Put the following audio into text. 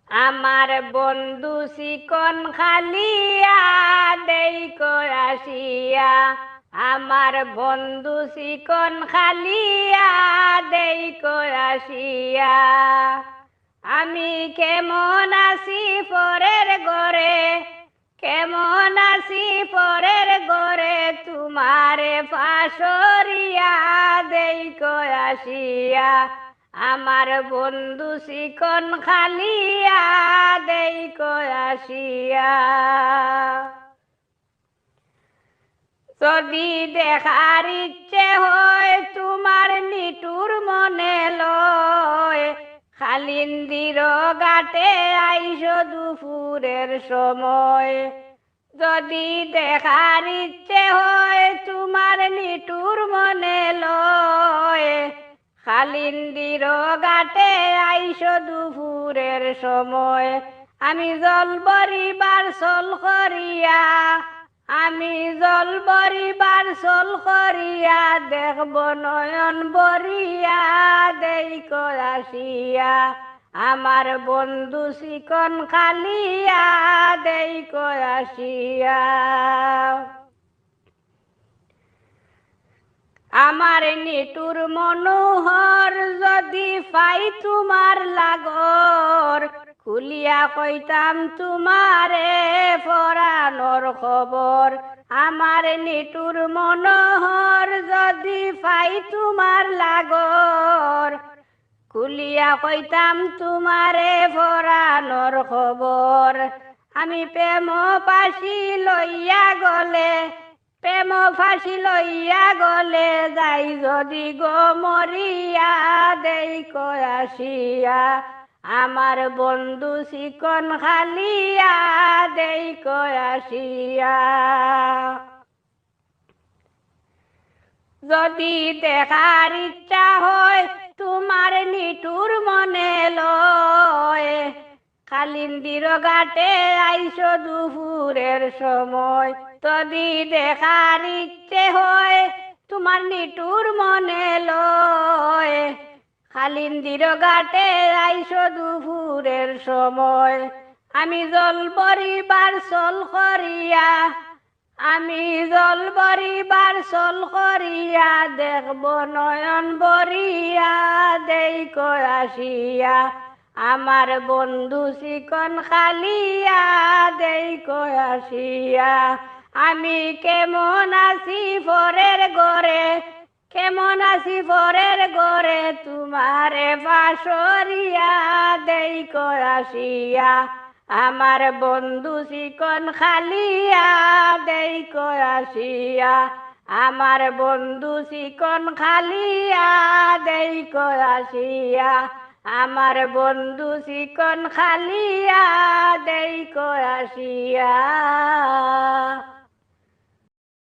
আমার বন্ধু চিকন খালিয়া দেই আসিয়া, আমার বন্ধু চিকন খালিয়া দেই আসিয়া। আমি কেমন আছি পরের ঘরে, কেমন আছি পরের ঘরে, তোমারে পাশরিয়া দেই আসিয়া। আমার বন্ধু চিকন খালিয়া দেই আসিয়া। যদি দেখার ইচ্ছে হয় তোমার নিটুর মনে লয়, খালিন্দির ঘাটে আইসো দুপুরের সময়। যদি দেখার ইচ্ছে হয় তোমার নিটুর মনে লয়, খালিন্দির ঘাটে আইসো দুপুরের সময়। আমি জল বরিবার চল করিয়া, আমি জল বরিবার চল করিয়া, দেখব নয়ন বরিয়া দেই আসিয়া। আমার বন্ধু চিকন খালিয়া দেই আসিয়া। আমার নিটুর মনোহর যদি পাই তোমার লাগর, খুলিয়া কইতাম তোমারে পরানোর খবর। আমার নিটুর মনোহর যদি পাই তোমার লাগর, খুলিয়া কইতাম তোমারে পরানোর খবর। আমি প্রেম পাশি লইয়া গলে, প্রেম ফাঁসি লইয়া গলে, যাই যদি গো মরিয়া দেই আসিয়া। আমার বন্ধু চিকন খালিয়া দেই আসিয়া। যদি দেখার ইচ্ছা হয় তোমার নিটুর মনে লয়, খালিন্দির ঘাটে আইসো দুপুরের সময়। যদি দেখার ইচ্ছে হয় তোমার নিটুর মনে লয়, খালিন্দির ঘাটে আইসো দুপুরের সময়। আমি জল বরিবার চল করিয়া, আমি জল বরিবার চল করিয়া, দেখব নয়ন বরিয়া দেই আসিয়া। আমার বন্ধু চিকন খালিয়া দেই আসিয়া। আমি কেমন আছি পরের ঘরে, কেমন আছি পরের ঘরে, তোমারে পাশরিয়া দেই আসিয়া। আমার বন্ধু চিকন খালিয়া দেই আসিয়া। আমার বন্ধু চিকন খালিয়া দেই আসিয়া। আমার বন্ধু চিকন খালিয়া দেই আসিয়া।